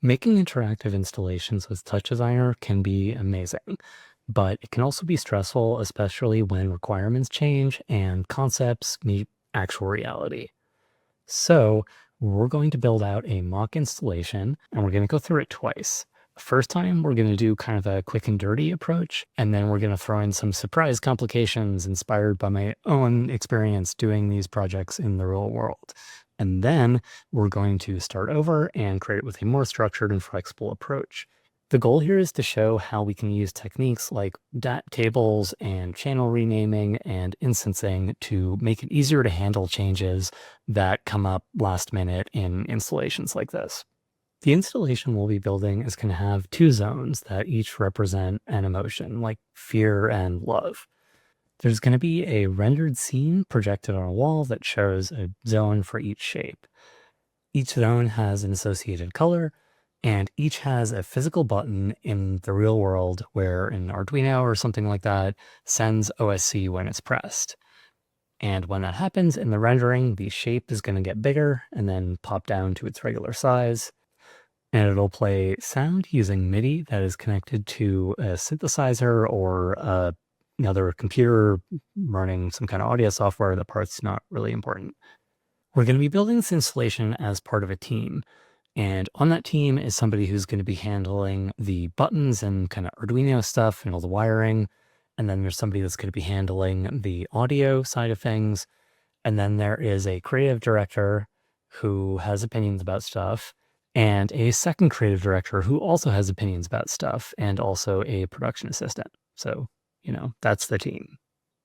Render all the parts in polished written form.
Making interactive installations with TouchDesigner can be amazing, but it can also be stressful, especially when requirements change and concepts meet actual reality. So we're going to build out a mock installation, and we're going to go through it twice. The first time, we're going to do kind of a quick and dirty approach, and then we're going to throw in some surprise complications inspired by my own experience doing these projects in the real world. And then we're going to start over and create it with a more structured and flexible approach. The goal here is to show how we can use techniques like DAT tables and channel renaming and instancing to make it easier to handle changes that come up last minute in installations like this. The installation we'll be building is going to have two zones that each represent an emotion, like fear and love. There's going to be a rendered scene projected on a wall that shows a zone for each shape. Each zone has an associated color, and each has a physical button in the real world where an Arduino or something like that sends OSC when it's pressed. And when that happens in the rendering, the shape is going to get bigger and then pop down to its regular size. And it'll play sound using MIDI that is connected to a synthesizer or another computer running some kind of audio software. That part's not really important. We're going to be building this installation as part of a team. And on that team is somebody who's going to be handling the buttons and kind of Arduino stuff and all the wiring. And then there's somebody that's going to be handling the audio side of things. And then there is a creative director who has opinions about stuff, and a second creative director who also has opinions about stuff, and also a production assistant. So, that's the team.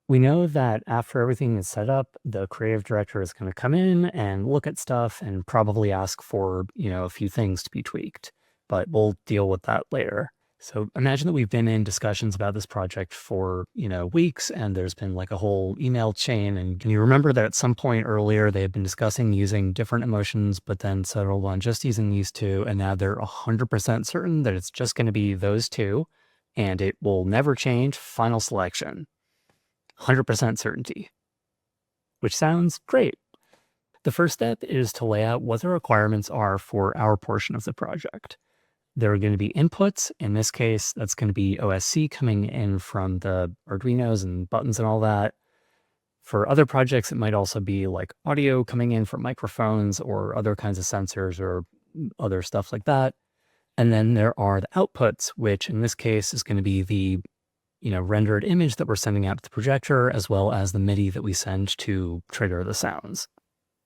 We know that after everything is set up, the creative director is going to come in and look at stuff and probably ask for, a few things to be tweaked, but we'll deal with that later. So imagine that we've been in discussions about this project for, weeks, and there's been like a whole email chain. And can you remember that at some point earlier, they had been discussing using different emotions, but then settled on just using these two. And now they're 100% certain that it's just going to be those two, and it will never change. Final selection. 100% certainty, which sounds great. The first step is to lay out what the requirements are for our portion of the project. There are going to be inputs. In this case, that's going to be OSC coming in from the Arduinos and buttons and all that. For other projects, it might also be like audio coming in from microphones or other kinds of sensors or other stuff like that. And then there are the outputs, which in this case is going to be the rendered image that we're sending out to the projector, as well as the MIDI that we send to trigger the sounds.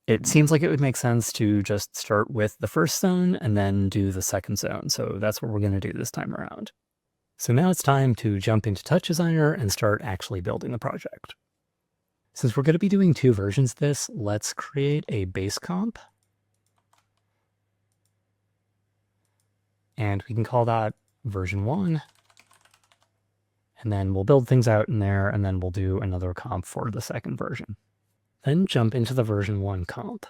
It seems like it would make sense to just start with the first zone and then do the second zone. So that's what we're going to do this time around. So now it's time to jump into TouchDesigner and start actually building the project. Since we're going to be doing two versions of this, let's create a base comp. And we can call that version 1. And then we'll build things out in there, and then we'll do another comp for the second version. Then jump into the version 1 comp.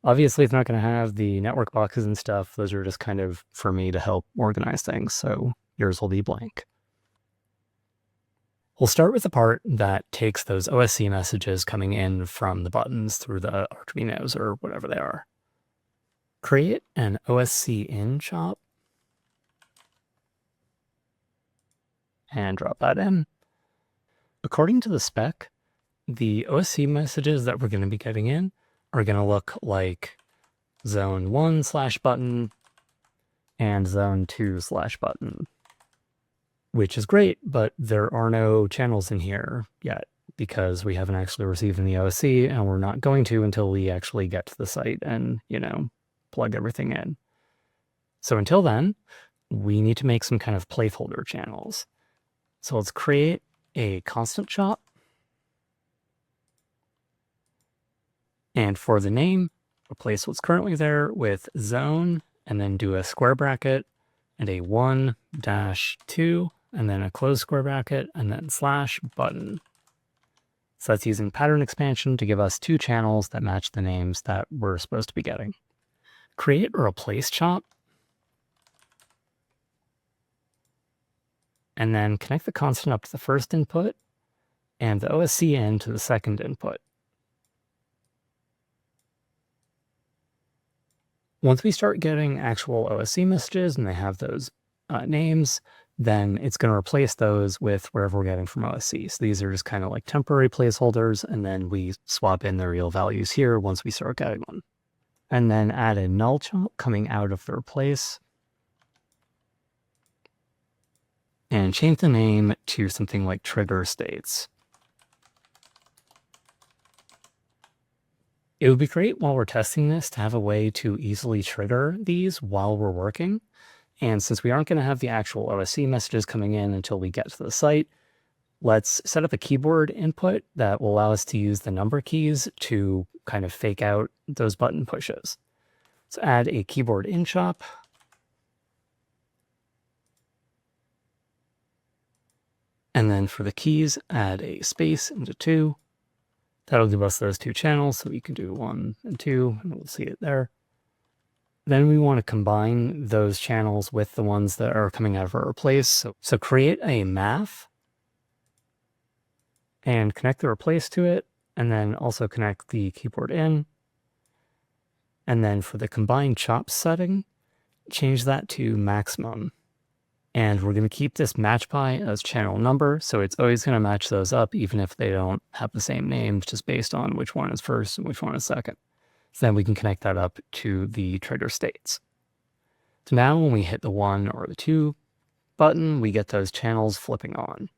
Obviously, it's not going to have the network boxes and stuff. Those are just kind of for me to help organize things, so yours will be blank. We'll start with the part that takes those OSC messages coming in from the buttons through the Arduinos or whatever they are. Create an OSC in chop and drop that in. According to the spec, the OSC messages that we're going to be getting in are going to look like zone 1/button and zone 2/button, which is great, but there are no channels in here yet because we haven't actually received any OSC, and we're not going to until we actually get to the site and, plug everything in. So until then, we need to make some kind of placeholder channels. So let's create a constant chop. And for the name, replace what's currently there with zone, and then do a square bracket and a 1-2, and then a close square bracket, and then /button. So that's using pattern expansion to give us two channels that match the names that we're supposed to be getting. Create a replace chop, and then connect the constant up to the first input and the OSC in to the second input. Once we start getting actual OSC messages and they have those names, then it's going to replace those with wherever we're getting from OSC. So these are just kind of like temporary placeholders, and then we swap in the real values here once we start getting one. And then add a null chop coming out of the replace. And change the name to something like trigger states. It would be great while we're testing this to have a way to easily trigger these while we're working. And since we aren't going to have the actual OSC messages coming in until we get to the site, let's set up a keyboard input that will allow us to use the number keys to kind of fake out those button pushes. So add a keyboard in chop. And then for the keys, add a space into 2. That'll give us those 2 channels, so we can do 1 and 2, and we'll see it there. Then we want to combine those channels with the ones that are coming out of our replace. So create a math and connect the replace to it, and then also connect the keyboard in. And then for the combined chops setting, change that to maximum. And we're going to keep this match by as channel number, so it's always going to match those up even if they don't have the same names, just based on which one is first and which one is second. So then we can connect that up to the trigger states. So now when we hit the 1 or the 2 button, we get those channels flipping on.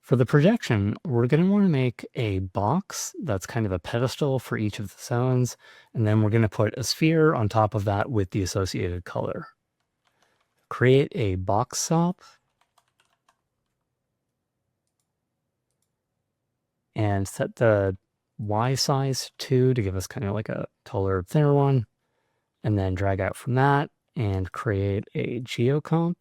For the projection, we're going to want to make a box that's kind of a pedestal for each of the zones, and then we're going to put a sphere on top of that with the associated color. Create a box stop, and set the Y size to 2 to give us kind of like a taller, thinner one, and then drag out from that and create a geocomp.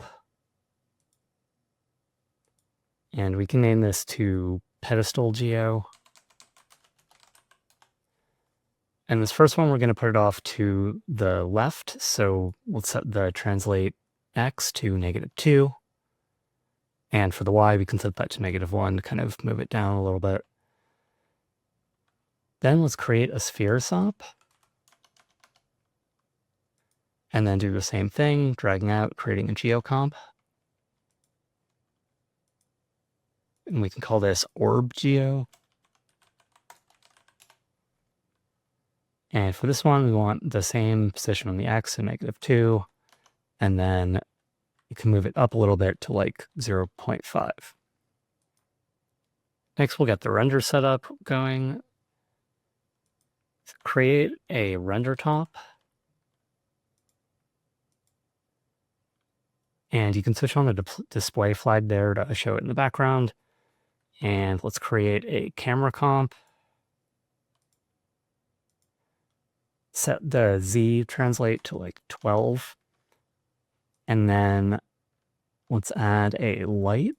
And we can name this to pedestal geo. And this first one, we're going to put it off to the left. So we'll set the translate X to -2. And for the Y, we can set that to -1 to kind of move it down a little bit. Then let's create a sphere stop. And then do the same thing, dragging out, creating a geocomp. And we can call this orb geo. And for this one, we want the same position on the X, so -2. And then you can move it up a little bit to like 0.5. Next, we'll get the render setup going. Create a render top. And you can switch on the display flag there to show it in the background. And let's create a camera comp. Set the Z translate to like 12. And then let's add a light.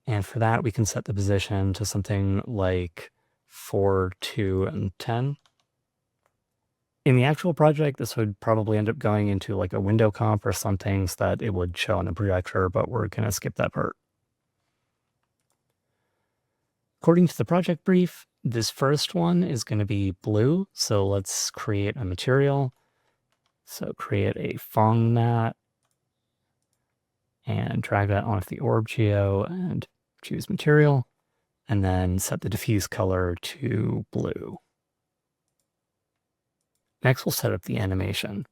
And for that, we can set the position to something like 4, 2, and 10. In the actual project, this would probably end up going into like a window comp or something so that it would show on the projector, but we're going to skip that part. According to the project brief, this first one is going to be blue. So let's create a material. So create a Fong mat and drag that onto the orb geo and choose material, and then set the diffuse color to blue. Next, we'll set up the animation.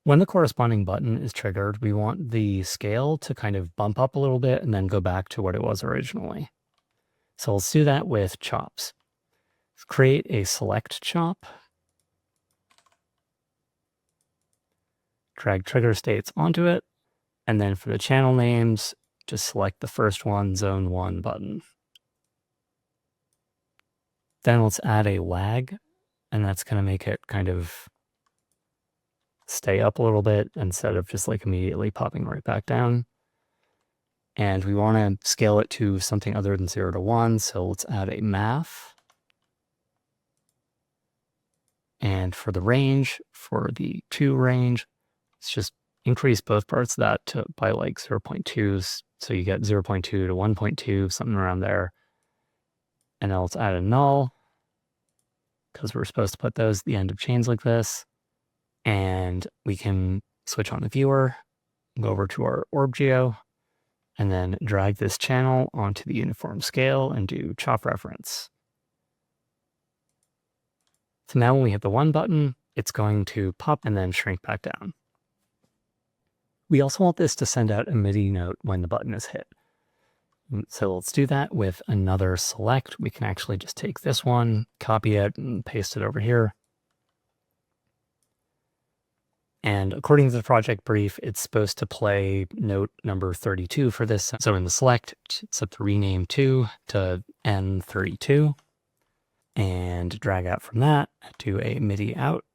When the corresponding button is triggered, we want the scale to kind of bump up a little bit and then go back to what it was originally. So let's do that with chops. Let's create a select chop. Drag trigger states onto it. And then for the channel names, just select the first one, zone 1 button. Then let's add a lag, and that's going to make it kind of stay up a little bit instead of just like immediately popping right back down. And we want to scale it to something other than 0 to 1, so let's add a math. And for the range, for the 2 range, let's just increase both parts of that by like 0.2s So you get 0.2 to 1.2, something around there. And now let's add a null, because we're supposed to put those at the end of chains like this. And we can switch on the viewer, go over to our orb geo, and then drag this channel onto the uniform scale and do chop reference. So now when we hit the 1 button, it's going to pop and then shrink back down. We also want this to send out a MIDI note when the button is hit. So let's do that with another select. We can actually just take this one, copy it, and paste it over here. And according to the project brief, it's supposed to play note number 32 for this. So in the select, it's set the rename 2 to N32. And drag out from that to a MIDI out.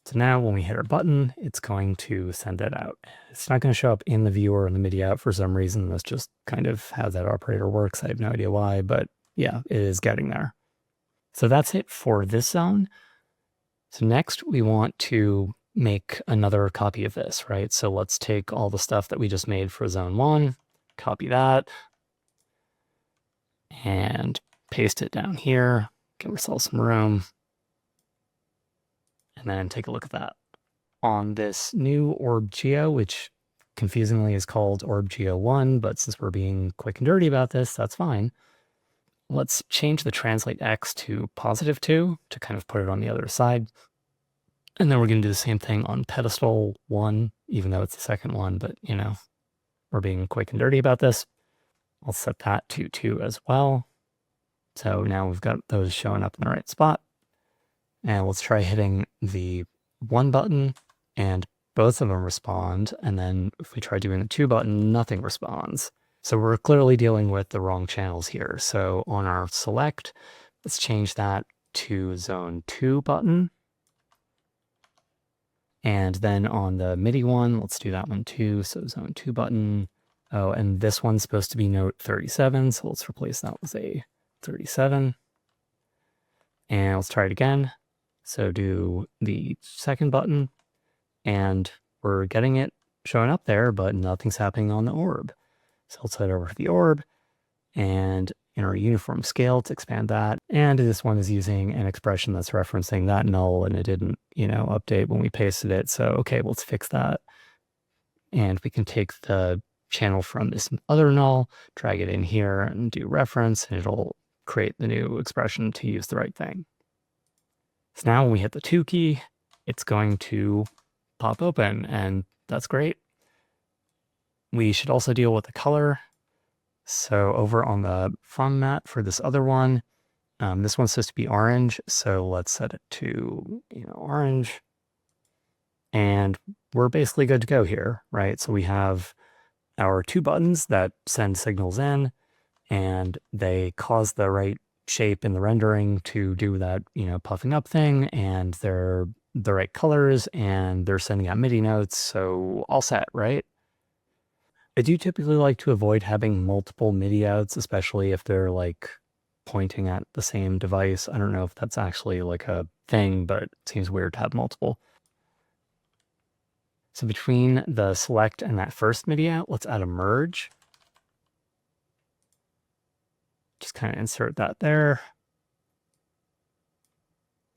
So now when we hit our button, it's going to send that out. It's not going to show up in the viewer in the MIDI out for some reason. That's just kind of how that operator works. I have no idea why, but yeah, it is getting there. So that's it for this zone. So next we want to make another copy of this, right? So let's take all the stuff that we just made for zone 1, copy that, and paste it down here, give ourselves some room, and then take a look at that. On this new orb geo, which confusingly is called orb geo 1, but since we're being quick and dirty about this, that's fine. Let's change the translate x to +2 to kind of put it on the other side. And then we're going to do the same thing on pedestal 1, even though it's the second one, but you know, we're being quick and dirty about this. I'll set that to 2 as well. So now we've got those showing up in the right spot. And let's try hitting the 1 button and both of them respond. And then if we try doing the 2 button, nothing responds. So we're clearly dealing with the wrong channels here. So on our select, let's change that to zone 2 button. And then on the MIDI one, let's do that one too. So zone 2 button. Oh, and this one's supposed to be note 37. So let's replace that with a 37. And let's try it again. So do the 2nd button, and we're getting it showing up there, but nothing's happening on the orb. So let's head over to the orb, and in our uniform scale, let's expand that. And this one is using an expression that's referencing that null, and it didn't, update when we pasted it. So, okay, let's fix that. And we can take the channel from this other null, drag it in here, and do reference, and it'll create the new expression to use the right thing. So now when we hit the 2 key, it's going to pop open, and that's great. We should also deal with the color. So over on the from mat for this other one, this one's supposed to be orange. So let's set it to, orange. And we're basically good to go here, right? So we have our 2 buttons that send signals in, and they cause the right shape in the rendering to do that, puffing up thing, and they're the right colors, and they're sending out MIDI notes, so all set, right? I do typically like to avoid having multiple MIDI outs, especially if they're like pointing at the same device. I don't know if that's actually like a thing, but it seems weird to have multiple. So between the select and that first MIDI out, let's add a merge. Just kind of insert that there.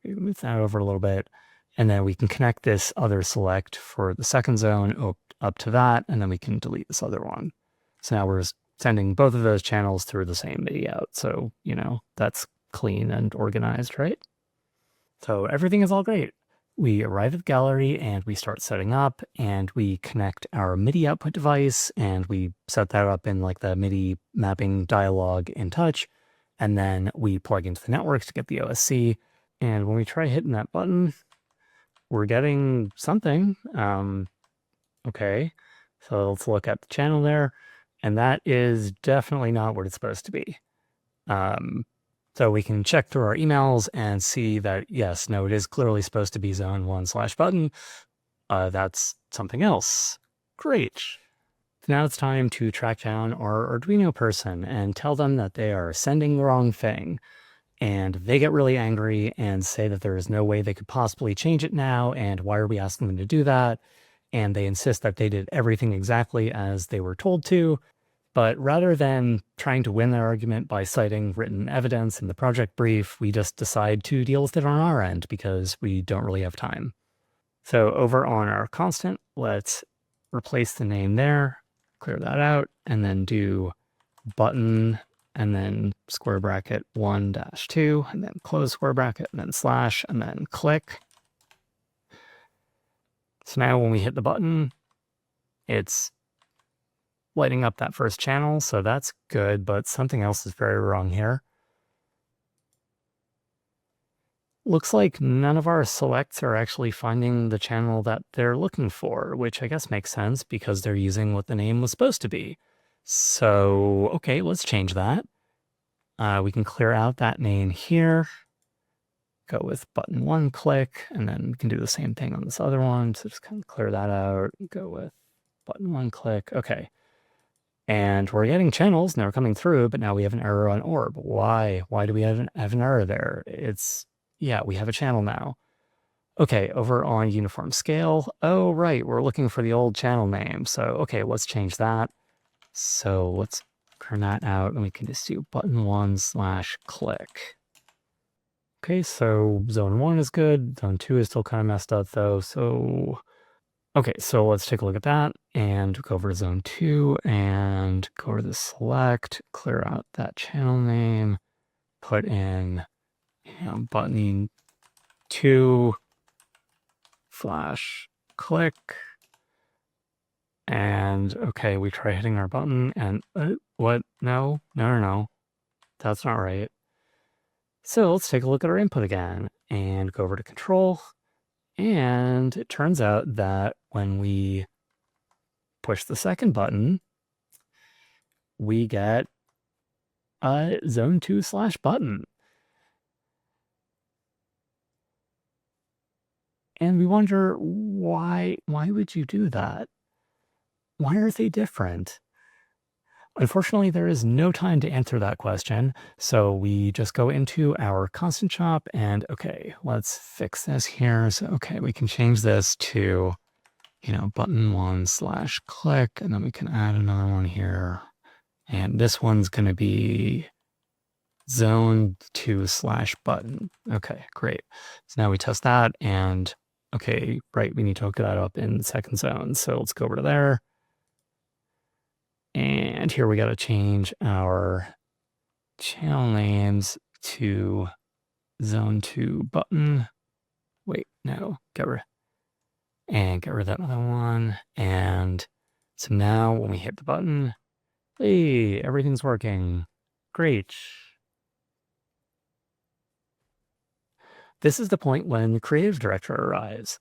Move that over a little bit. And then we can connect this other select for the second zone up to that, and then we can delete this other one. So now we're sending both of those channels through the same MIDI out. So, that's clean and organized, right? So everything is all great. We arrive at the gallery and we start setting up, and we connect our MIDI output device, and we set that up in like the MIDI mapping dialog in Touch. And then we plug into the network to get the OSC. And when we try hitting that button, we're getting something. Okay, so let's look at the channel there, and that is definitely not what it's supposed to be. So we can check through our emails and see that, yes, no, it is clearly supposed to be zone 1/button. That's something else. Great. Now it's time to track down our Arduino person and tell them that they are sending the wrong thing. And they get really angry and say that there is no way they could possibly change it now, and why are we asking them to do that? and they insist that they did everything exactly as they were told to. But rather than trying to win that argument by citing written evidence in the project brief, we just decide to deal with it on our end because we don't really have time. So over on our constant, let's replace the name there, clear that out, and then do button, and then square bracket 1-2, and then close square bracket, and then slash, and then click. So now when we hit the button, it's lighting up that first channel, so that's good, but something else is very wrong here. Looks like none of our selects are actually finding the channel that they're looking for, which I guess makes sense because they're using what the name was supposed to be. So, okay, let's change that. We can clear out that name here, go with button 1 click, and then we can do the same thing on this other one. So just kind of clear that out, go with button 1 click. Okay. And we're getting channels, and they're coming through, but now we have an error on orb. Why? Why do we have an error there? Yeah, we have a channel now. Okay, over on uniform scale. Oh, right, we're looking for the old channel name. So, okay, let's change that. So let's turn that out, and we can just do button 1/click. Okay, so zone 1 is good. Zone 2 is still kind of messed up, though. So okay, so let's take a look at that and go over to zone 2 and go over to select, clear out that channel name, put in, button 2/click. And okay, we try hitting our button and what? No. That's not right. So let's take a look at our input again and go over to control. And it turns out that when we push the second button, we get a zone 2/button. And we wonder why would you do that? Why are they different? Unfortunately, there is no time to answer that question. So we just go into our constant shop and okay, let's fix this here. So, okay, we can change this to, button 1/click, and then we can add another one here. And this one's going to be zone 2/button. Okay, great. So now we test that and okay, right, we need to hook that up in the second zone. So let's go over to there. And here we got to change our channel names to zone 2 button. Wait, no, get rid of that other one. And so now when we hit the button, hey, everything's working. Great. This is the point when the creative director arrives.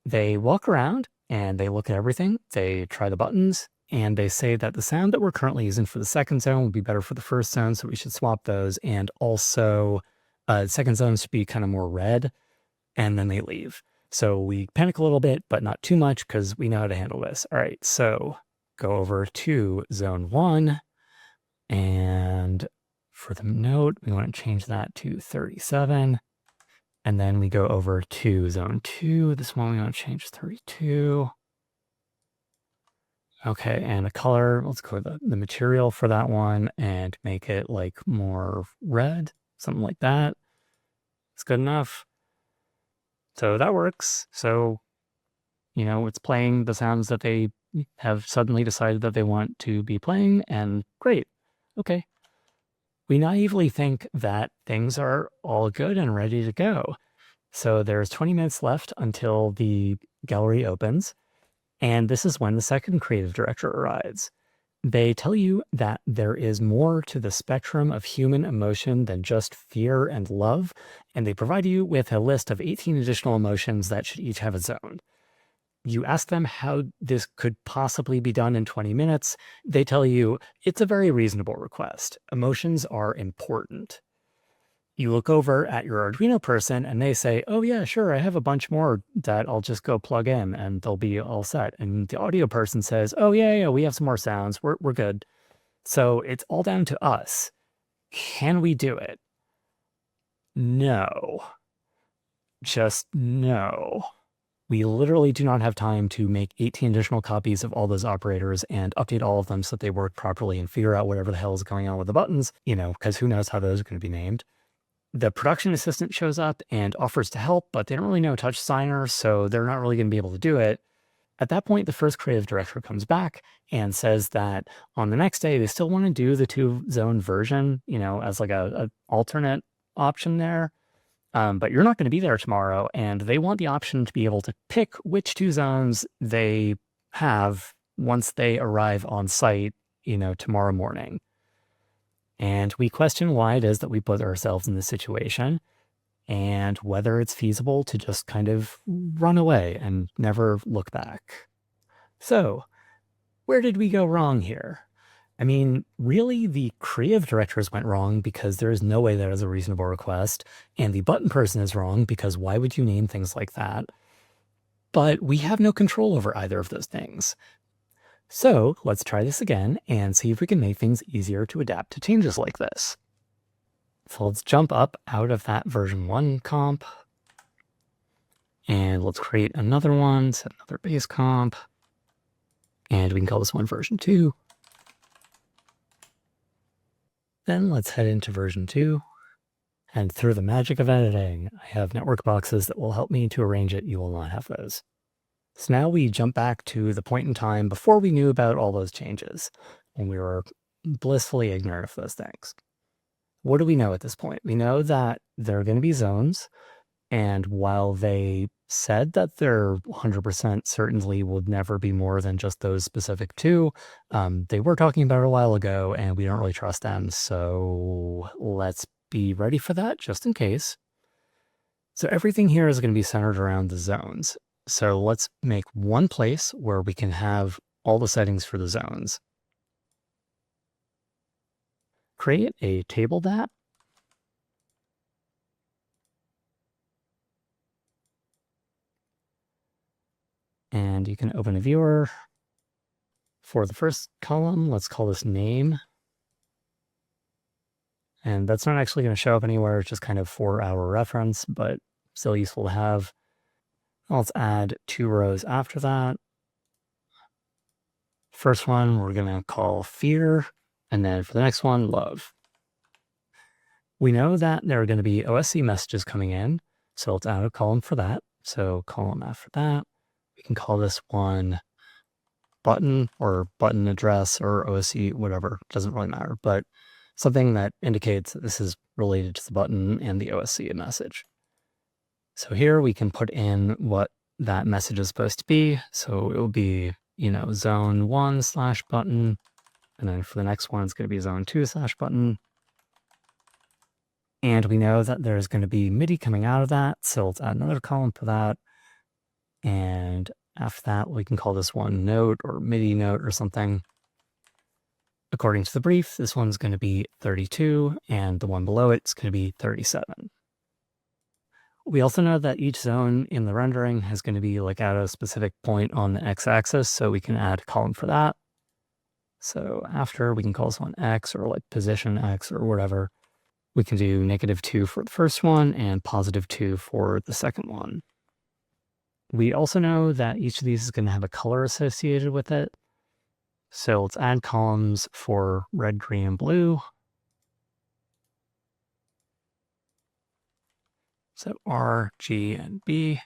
They walk around and they look at everything. They try the buttons and they say that the sound that we're currently using for the second zone would be better for the first zone. So we should swap those. And also second zone should be kind of more red. And then they leave. So we panic a little bit, but not too much because we know how to handle this. All right, so go over to zone 1. And for the note, we want to change that to 37. And then we go over to zone 2. This one we want to change 32. Okay, and the color, let's go with the material for that one and make it like more red, something like that. It's good enough. So that works. So, it's playing the sounds that they have suddenly decided that they want to be playing, and great. Okay. We naively think that things are all good and ready to go. So there's 20 minutes left until the gallery opens, and this is when the second creative director arrives. They tell you that there is more to the spectrum of human emotion than just fear and love, and they provide you with a list of 18 additional emotions that should each have its own. You ask them how this could possibly be done in 20 minutes. They tell you it's a very reasonable request. Emotions are important. You look over at your Arduino person and they say, oh yeah, sure, I have a bunch more that I'll just go plug in and they'll be all set. And the audio person says, oh yeah, we have some more sounds. We're good. So it's all down to us. Can we do it? No. Just no. We literally do not have time to make 18 additional copies of all those operators and update all of them so that they work properly and figure out whatever the hell is going on with the buttons, because who knows how those are going to be named. The production assistant shows up and offers to help, but they don't really know TouchDesigner, so they're not really going to be able to do it. At that point, the first creative director comes back and says that on the next day, they still want to do the 2-zone version, as like a alternate option there. But you're not going to be there tomorrow, and they want the option to be able to pick which 2 zones they have once they arrive on site, tomorrow morning. And we question why it is that we put ourselves in this situation and whether it's feasible to just kind of run away and never look back. So, where did we go wrong here? I mean, really, the creative directors went wrong because there is no way that is a reasonable request, and the button person is wrong because why would you name things like that? But we have no control over either of those things. So let's try this again and see if we can make things easier to adapt to changes like this. So let's jump up out of that version 1 comp, and let's create another one, set another base comp, and we can call this one version 2. Then let's head into version 2, and through the magic of editing, I have network boxes that will help me to arrange it. You will not have those. So now we jump back to the point in time before we knew about all those changes, and we were blissfully ignorant of those things. What do we know at this point? We know that there are going to be zones, and while they said that their 100% certainly would never be more than just those specific 2, they were talking about it a while ago, and we don't really trust them, so let's be ready for that just in case. So everything here is going to be centered around the zones. So let's make one place where we can have all the settings for the zones. Create a table that. And you can open a viewer. For the first column, let's call this name. And that's not actually going to show up anywhere. It's just kind of for our reference, but still useful to have. Let's add 2 rows after that. First one, we're going to call fear. And then for the next one, love. We know that there are going to be OSC messages coming in. So let's add a column for that. So column after that. We can call this one button or button address or OSC, whatever. Doesn't really matter. But something that indicates that this is related to the button and the OSC message. So here we can put in what that message is supposed to be. So it will be, zone 1/button. And then for the next one, it's going to be zone 2/button. And we know that there's going to be MIDI coming out of that. So let's add another column for that. And after that, we can call this one note or MIDI note or something. According to the brief, this one's going to be 32, and the one below it's going to be 37. We also know that each zone in the rendering is going to be like at a specific point on the x-axis, so we can add a column for that. So after, we can call this one x or like position x or whatever. We can do -2 for the first one and +2 for the second one. We also know that each of these is going to have a color associated with it. So let's add columns for red, green, and blue. So R, G, and B.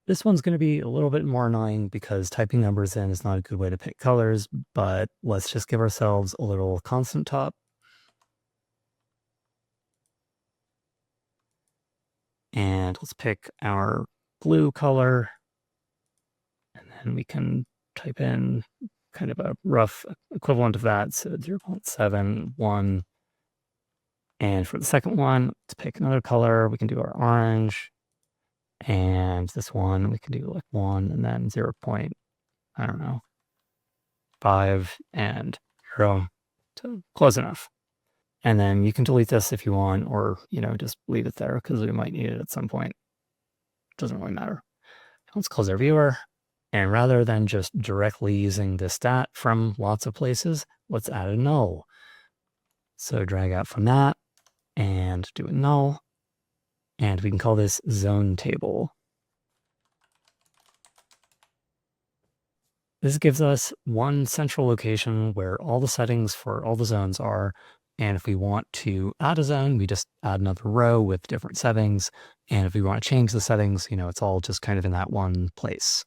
This one's going to be a little bit more annoying because typing numbers in is not a good way to pick colors, but let's just give ourselves a little constant top. And let's pick our blue color. And then we can type in kind of a rough equivalent of that. So 0.71. And for the second one, let's pick another color. We can do our orange. And this one, we can do like 1 and then 0.5 and 0. So close enough. And then you can delete this if you want, or, just leave it there because we might need it at some point. Doesn't really matter. Let's close our viewer. And rather than just directly using this stat from lots of places, let's add a null. So drag out from that and do a null. And we can call this zone table. This gives us one central location where all the settings for all the zones are. And if we want to add a zone, we just add another row with different settings. And if we want to change the settings, it's all just kind of in that one place.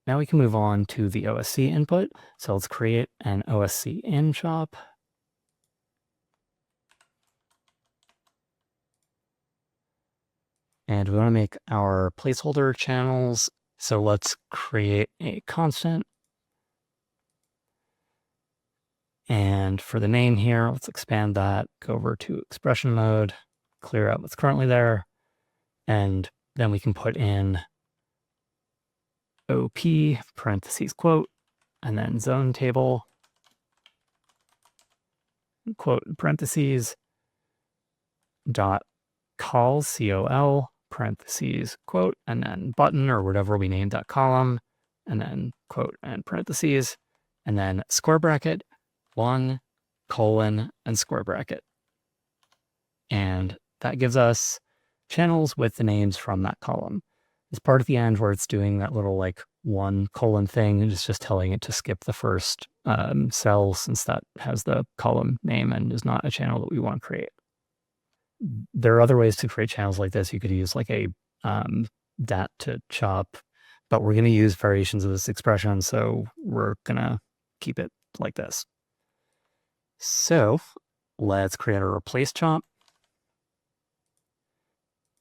Now we can move on to the OSC input. So let's create an OSC in shop. And we want to make our placeholder channels. So let's create a constant. And for the name here, let's expand that, go over to expression mode, clear out what's currently there. And then we can put in OP, parentheses, quote, and then zone table, quote, parentheses, dot call, COL, parentheses, quote, and then button or whatever we named that column, and then quote and parentheses, and then square bracket, 1, colon, and square bracket. And that gives us channels with the names from that column. As part of the end where it's doing that little like 1 colon thing, it's just telling it to skip the first cell since that has the column name and is not a channel that we want to create. There are other ways to create channels like this. You could use like a dat to chop, but we're going to use variations of this expression, so we're going to keep it like this. So let's create a replace chop.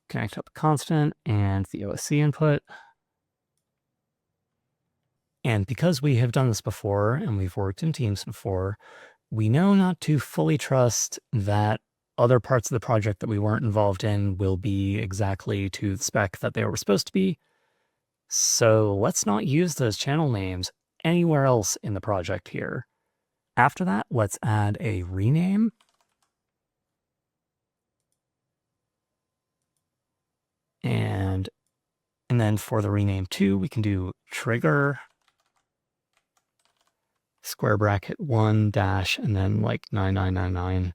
Connect up a constant and the OSC input. And because we have done this before and we've worked in teams before, we know not to fully trust that other parts of the project that we weren't involved in will be exactly to the spec that they were supposed to be. So let's not use those channel names anywhere else in the project here. After that, let's add a rename. And then for the rename too, we can do trigger square bracket 1 dash and then like 9999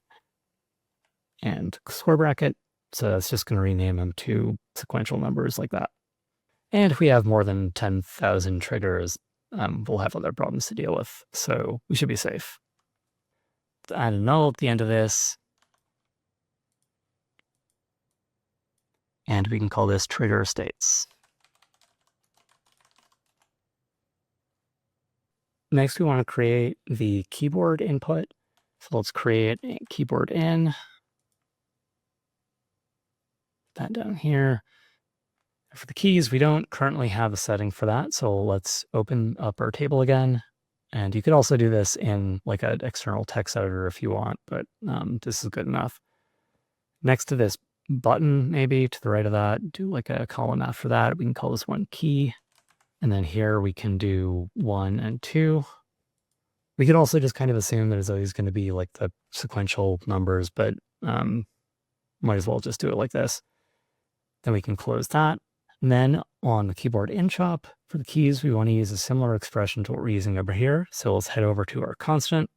and square bracket. So it's just going to rename them to sequential numbers like that. And if we have more than 10,000 triggers, we'll have other problems to deal with. So we should be safe. Add a null at the end of this. And we can call this trigger states. Next, we want to create the keyboard input. So let's create a keyboard in. That down here. For the keys, we don't currently have a setting for that. So let's open up our table again. And you could also do this in like an external text editor if you want, but this is good enough. Next to this button, maybe to the right of that, do like a column after that. We can call this one key. And then here we can do 1 and 2. We could also just kind of assume that it's always going to be like the sequential numbers, but might as well just do it like this. Then we can close that. And then on the keyboard in shop, for the keys, we want to use a similar expression to what we're using over here. So let's head over to our constant,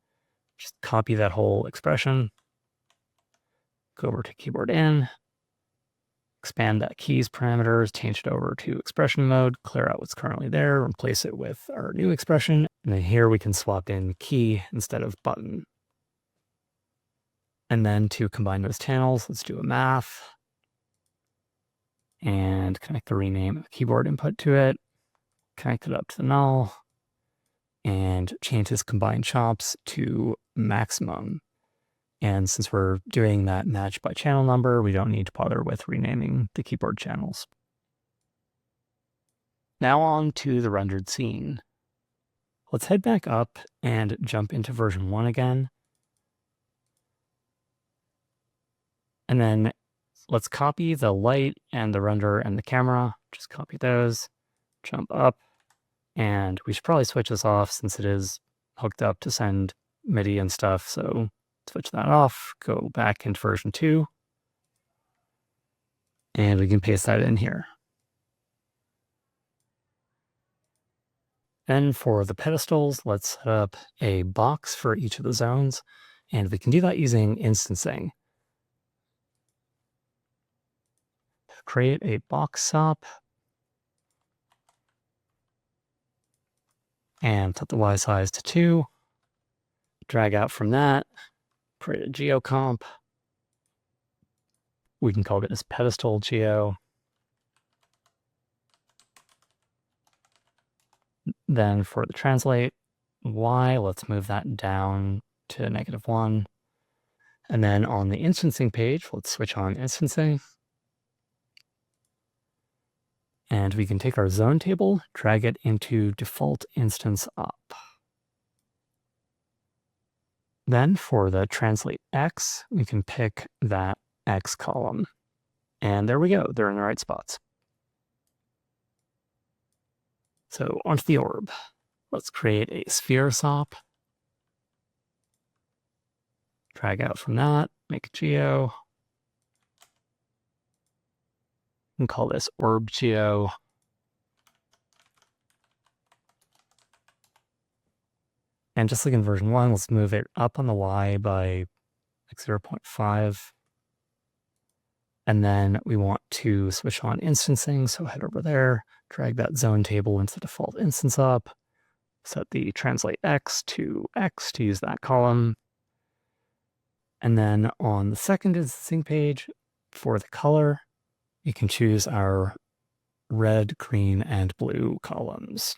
just copy that whole expression, go over to keyboard in, expand that keys parameters, change it over to expression mode, clear out what's currently there, replace it with our new expression. And then here we can swap in key instead of button. And then to combine those channels, let's do a math and connect the rename of the keyboard input to it, connect it up to the null, and change this combine chops to maximum. And since we're doing that match by channel number, we don't need to bother with renaming the keyboard channels. Now on to the rendered scene. Let's head back up and jump into version 1 again. And then let's copy the light and the render and the camera. Just copy those, jump up, and we should probably switch this off since it is hooked up to send MIDI and stuff. So switch that off, go back into version 2, and we can paste that in here. Then for the pedestals, let's set up a box for each of the zones, and we can do that using instancing. Create a box SOP. and set the Y size to 2. Drag out from that, create a geocomp. We can call this pedestal geo. Then for the translate Y, let's move that down to -1. And then on the instancing page, let's switch on instancing. And we can take our zone table, drag it into default instance up. Then for the translate X, we can pick that X column. And there we go, they're in the right spots. So onto the orb. Let's create a sphere SOP. Drag out from that, make a geo. And call this orb geo. And just like in version 1, let's move it up on the Y by like 0.5. And then we want to switch on instancing, so head over there, drag that zone table into the default instance up, set the translate X to use that column. And then on the second instancing page, for the color, you can choose our red, green, and blue columns.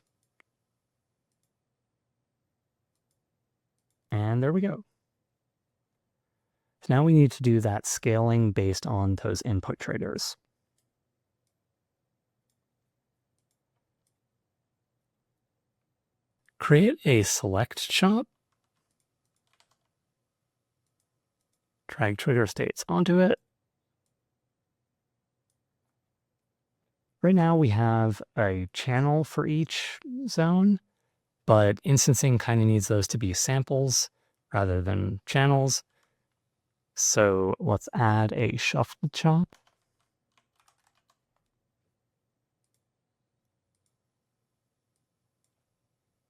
And there we go. So now we need to do that scaling based on those input triggers. Create a select chop. Drag trigger states onto it. Right now we have a channel for each zone, but instancing kind of needs those to be samples rather than channels. So let's add a shuffle chop.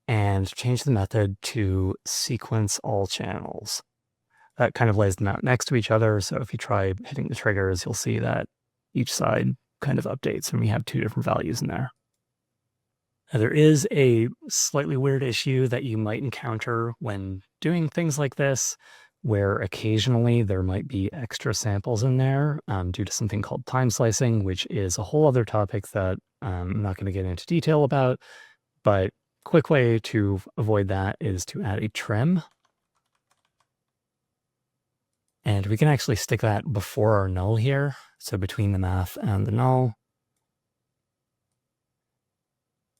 And change the method to sequence all channels. That kind of lays them out next to each other, so if you try hitting the triggers, you'll see that each side kind of updates and we have 2 different values in there. Now, there is a slightly weird issue that you might encounter when doing things like this, where occasionally there might be extra samples in there due to something called time slicing, which is a whole other topic that I'm not going to get into detail about, but quick way to avoid that is to add a trim. And we can actually stick that before our null here, so between the math and the null.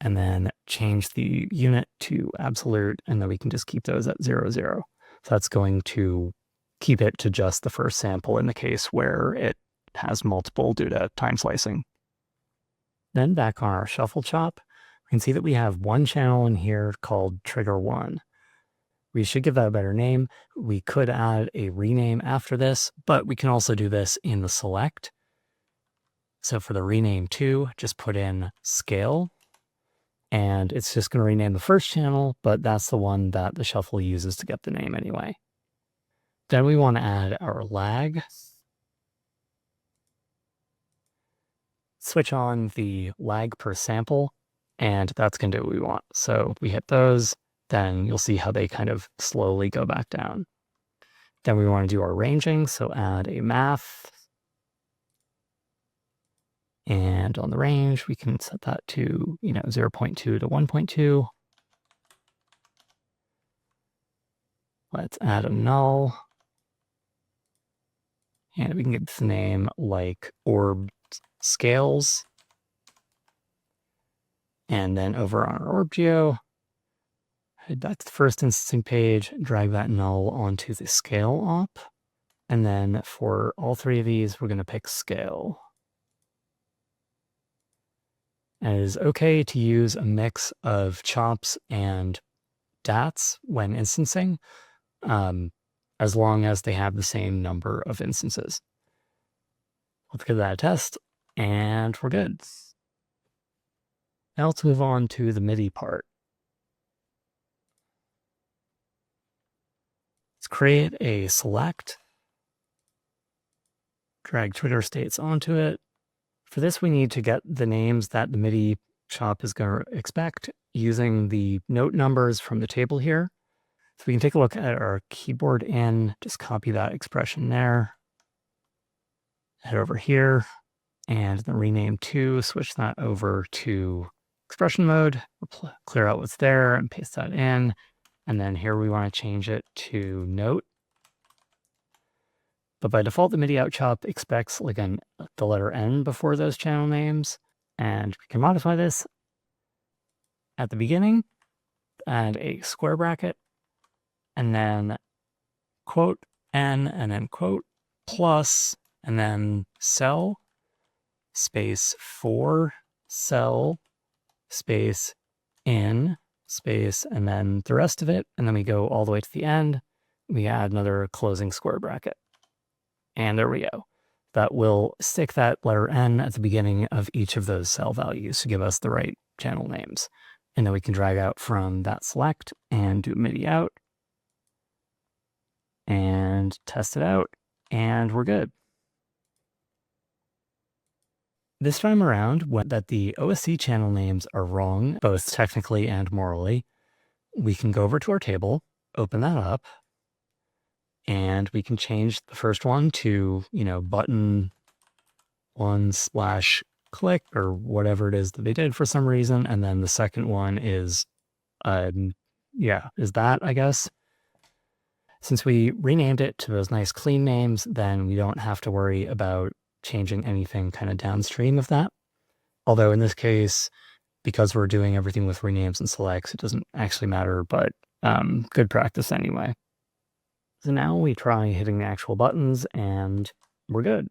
And then change the unit to absolute, and then we can just keep those at 0, 0. So that's going to keep it to just the first sample in the case where it has multiple due to time slicing. Then back on our shuffle chop, we can see that we have one channel in here called trigger 1. We should give that a better name. We could add a rename after this, but we can also do this in the select. So for the rename 2, just put in scale, and it's just going to rename the first channel, but that's the one that the shuffle uses to get the name anyway. Then we want to add our lag. Switch on the lag per sample, and that's going to do what we want. So we hit those, then you'll see how they kind of slowly go back down. Then we want to do our ranging, so add a math. And on the range, we can set that to, 0.2 to 1.2. Let's add a null. And we can give this a name like orb scales. And then over on our orb geo, head back to the first instancing page, drag that null onto the scale op. And then for all 3 of these, we're going to pick scale. And it is okay to use a mix of chops and DATs when instancing, as long as they have the same number of instances. Let's give that a test, and we're good. Now let's move on to the MIDI part. Let's create a select, drag trigger states onto it. For this, we need to get the names that the MIDI chop is going to expect, using the note numbers from the table here. So we can take a look at our keyboard and just copy that expression there. Head over here and then rename to, switch that over to expression mode, clear out what's there and paste that in. And then here we want to change it to note. But by default, the MIDI out chop expects like the letter N before those channel names. And we can modify this at the beginning, add a square bracket, and then quote N, and then quote plus, and then cell, space 4, cell, space in, space, and then the rest of it. And then we go all the way to the end. We add another closing square bracket. And there we go. That will stick that letter N at the beginning of each of those cell values to give us the right channel names. And then we can drag out from that select and do MIDI out and test it out, and we're good. This time around, when that the OSC channel names are wrong, both technically and morally, we can go over to our table, open that up, and we can change the first one to, button 1/click or whatever it is that they did for some reason. And then the second one is, is that, I guess. Since we renamed it to those nice clean names, then we don't have to worry about changing anything kind of downstream of that. Although in this case, because we're doing everything with renames and selects, it doesn't actually matter, but good practice anyway. So now we try hitting the actual buttons and we're good.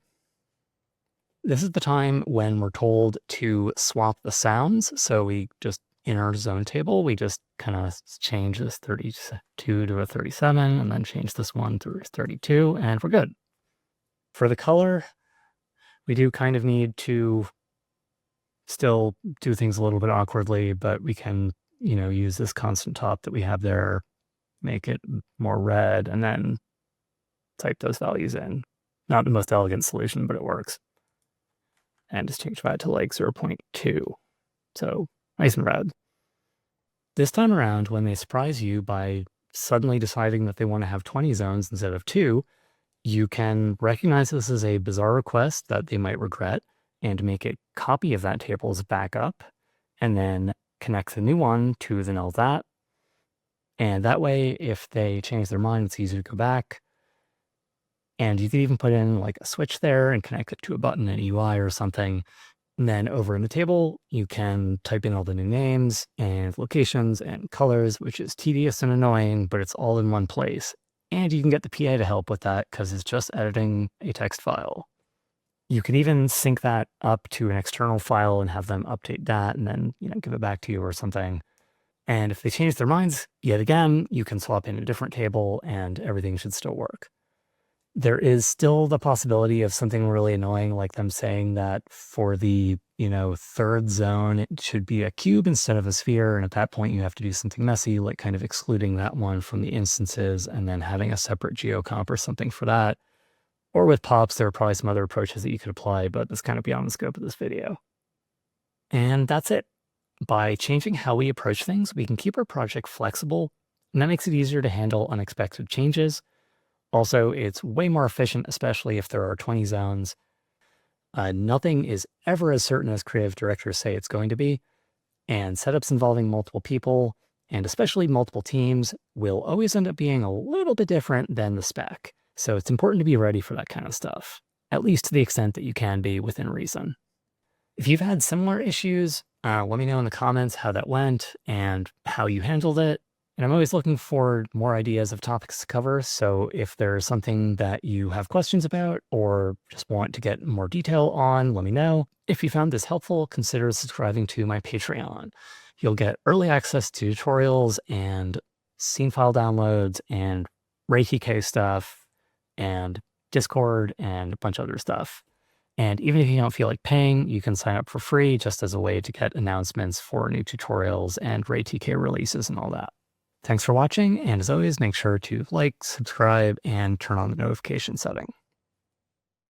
This is the time when we're told to swap the sounds. So we just, in our zone table, we just kind of change this 32 to a 37 and then change this one to 32 and we're good. For the color, we do kind of need to still do things a little bit awkwardly, but we can, use this constant top that we have there, make it more red, and then type those values in. Not the most elegant solution, but it works. And just change that to like 0.2. So nice and red. This time around, when they surprise you by suddenly deciding that they want to have 20 zones instead of 2, you can recognize this as a bizarre request that they might regret and make a copy of that table as backup, and then connect the new one to the null that. And that way, if they change their mind, it's easier to go back. And you could even put in like a switch there and connect it to a button in UI or something. And then over in the table, you can type in all the new names and locations and colors, which is tedious and annoying, but it's all in one place. And you can get the PA to help with that because it's just editing a text file. You can even sync that up to an external file and have them update that and then, give it back to you or something. And if they change their minds yet again, you can swap in a different table and everything should still work. There is still the possibility of something really annoying, like them saying that for the, third zone, it should be a cube instead of a sphere. And at that point, you have to do something messy, like kind of excluding that one from the instances and then having a separate geocomp or something for that. Or with pops, there are probably some other approaches that you could apply, but that's kind of beyond the scope of this video. And that's it. By changing how we approach things, we can keep our project flexible, and that makes it easier to handle unexpected changes. Also, it's way more efficient, especially if there are 20 zones. Nothing is ever as certain as creative directors say it's going to be, and setups involving multiple people, and especially multiple teams, will always end up being a little bit different than the spec. So it's important to be ready for that kind of stuff, at least to the extent that you can be within reason. If you've had similar issues, let me know in the comments how that went and how you handled it. And I'm always looking for more ideas of topics to cover. So if there's something that you have questions about or just want to get more detail on, let me know. If you found this helpful, consider subscribing to my Patreon. You'll get early access to tutorials and scene file downloads and RayTK stuff and Discord and a bunch of other stuff. And even if you don't feel like paying, you can sign up for free just as a way to get announcements for new tutorials and RayTK releases and all that. Thanks for watching, and as always, make sure to like, subscribe, and turn on the notification setting.